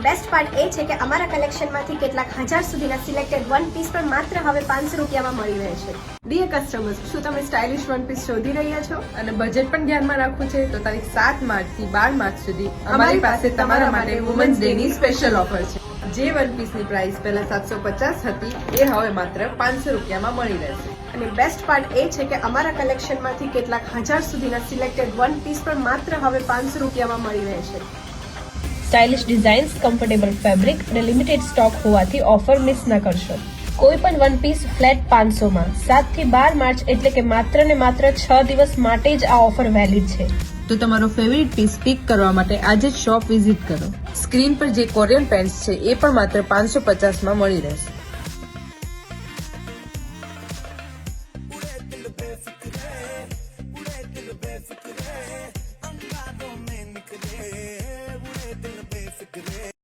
Best part એ છે કે અમારા કલેક્શનમાંથી કેટલાક હજાર સુધીના સિલેક્ટેડ વન પીસ પણ માત્ર હવે 500 રૂપિયામાં મળી રહે છે. ડિયર કસ્ટમર્સ, શું તમે સ્ટાઇલિશ વન પીસ શોધી રહ્યા છો અને બજેટ પણ ધ્યાનમાં રાખવું છે? તો તારીખ 7 માર્ચ થી 12 માર્ચ સુધી અમારી પાસે તમારા માટે વુમન્સ ડે ની સ્પેશિયલ ઓફર છે. જે વન પીસ ની પ્રાઇસ પહેલા 750 હતી એ હવે માત્ર 500 રૂપિયામાં મળી રહેશે. અને બેસ્ટ પાર્ટ એ છે કે અમારા કલેક્શનમાંથી કેટલાક હજાર સુધીના સિલેક્ટેડ વન પીસ પણ માત્ર હવે 500 રૂપિયામાં મળી રહે છે. સ્ટાઇલિશ ડિઝાઇન્સ, કમ્ફર્ટેબલ ફેબ્રિક અને લિમિટેડ સ્ટોક હોવાથી ઓફર મિસ ન કરશો. કોઈ પણ વન પીસ ફ્લેટ 500 માં 7 થી 12 માર્ચ એટલે કે માત્ર ને માત્ર 6 દિવસ માટે જ આ ઓફર વેલિડ છે. તો તમારો ફેવરિટ પીસ પિક કરવા માટે આજે જ શોપ વિઝિટ કરો. સ્ક્રીન પર જે કોરિયન પેન્ટ્સ છે એ પણ માત્ર 550 માં મળી રહેશે.